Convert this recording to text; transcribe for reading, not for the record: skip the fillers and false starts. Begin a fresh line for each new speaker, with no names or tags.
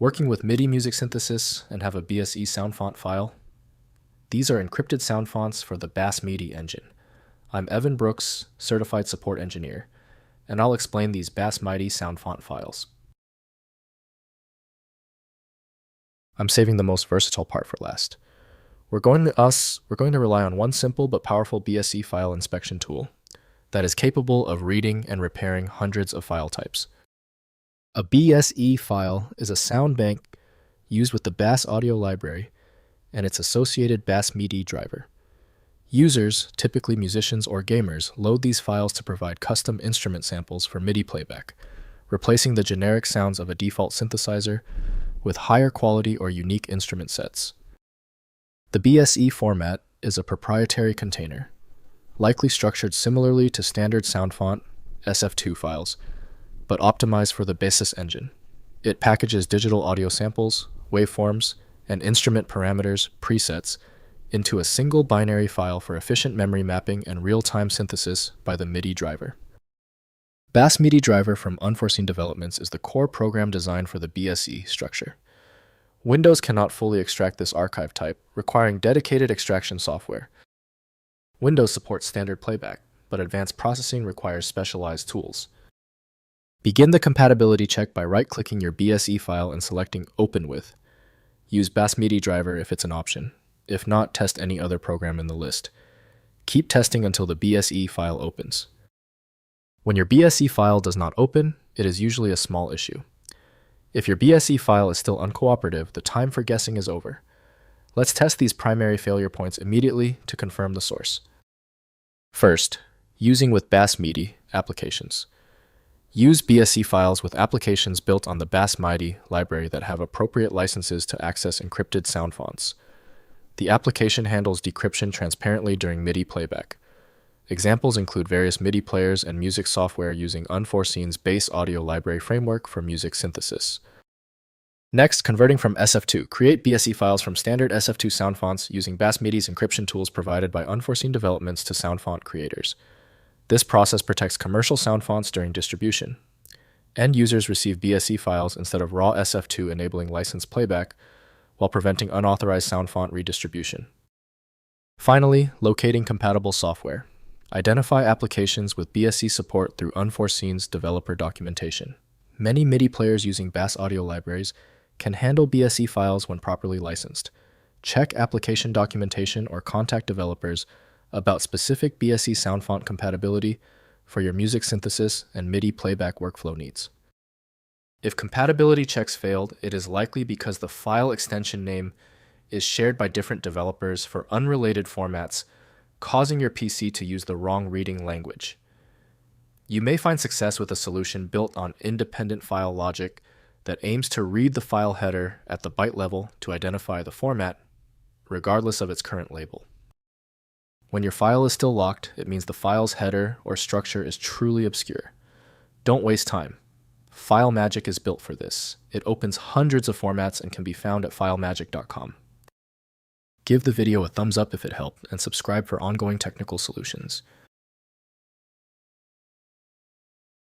Working with MIDI music synthesis and have a BSE SoundFont file? These are encrypted sound fonts for the BASSMIDI engine. I'm Evan Brooks, Certified Support Engineer, and I'll explain these BASSMIDI SoundFont files. I'm saving the most versatile part for last. We're going to rely on one simple but powerful BSE file inspection tool that is capable of reading and repairing hundreds of file types. A BSE file is a sound bank used with the Bass Audio Library and its associated BASSMIDI driver. Users, typically musicians or gamers, load these files to provide custom instrument samples for MIDI playback, replacing the generic sounds of a default synthesizer with higher quality or unique instrument sets. The BSE format is a proprietary container, likely structured similarly to standard SoundFont SF2 files, but optimized for the BASSMIDI engine. It packages digital audio samples, waveforms, and instrument parameters presets into a single binary file for efficient memory mapping and real-time synthesis by the MIDI driver. BASSMIDI driver from Unforeseen Developments is the core program designed for the BSE structure. Windows cannot fully extract this archive type, requiring dedicated extraction software. Windows supports standard playback, but advanced processing requires specialized tools. Begin the compatibility check by right-clicking your BSE file and selecting Open With. Use BASSMIDI driver if it's an option. If not, test any other program in the list. Keep testing until the BSE file opens. When your BSE file does not open, it is usually a small issue. If your BSE file is still uncooperative, the time for guessing is over. Let's test these primary failure points immediately to confirm the source. First, using with BASSMIDI Applications. Use BSE files with applications built on the BASSMIDI library that have appropriate licenses to access encrypted sound fonts. The application handles decryption transparently during MIDI playback. Examples include various MIDI players and music software using Unforeseen's Bass Audio Library framework for music synthesis. Next, converting from SF2. Create BSE files from standard SF2 sound fonts using BASSMIDI's encryption tools provided by Unforeseen Developments to SoundFont creators. This process protects commercial sound fonts during distribution. End users receive BSE files instead of raw SF2, enabling licensed playback while preventing unauthorized sound font redistribution. Finally, locating compatible software. Identify applications with BSE support through Unforeseen's developer documentation. Many MIDI players using Bass Audio libraries can handle BSE files when properly licensed. Check application documentation or contact developers about specific BSE SoundFont compatibility for your music synthesis and MIDI playback workflow needs. If compatibility checks failed, it is likely because the file extension name is shared by different developers for unrelated formats, causing your PC to use the wrong reading language. You may find success with a solution built on independent file logic that aims to read the file header at the byte level to identify the format, regardless of its current label. When your file is still locked, it means the file's header or structure is truly obscure. Don't waste time. FileMagick is built for this. It opens hundreds of formats and can be found at filemagick.com. Give the video a thumbs up if it helped, and subscribe for ongoing technical solutions.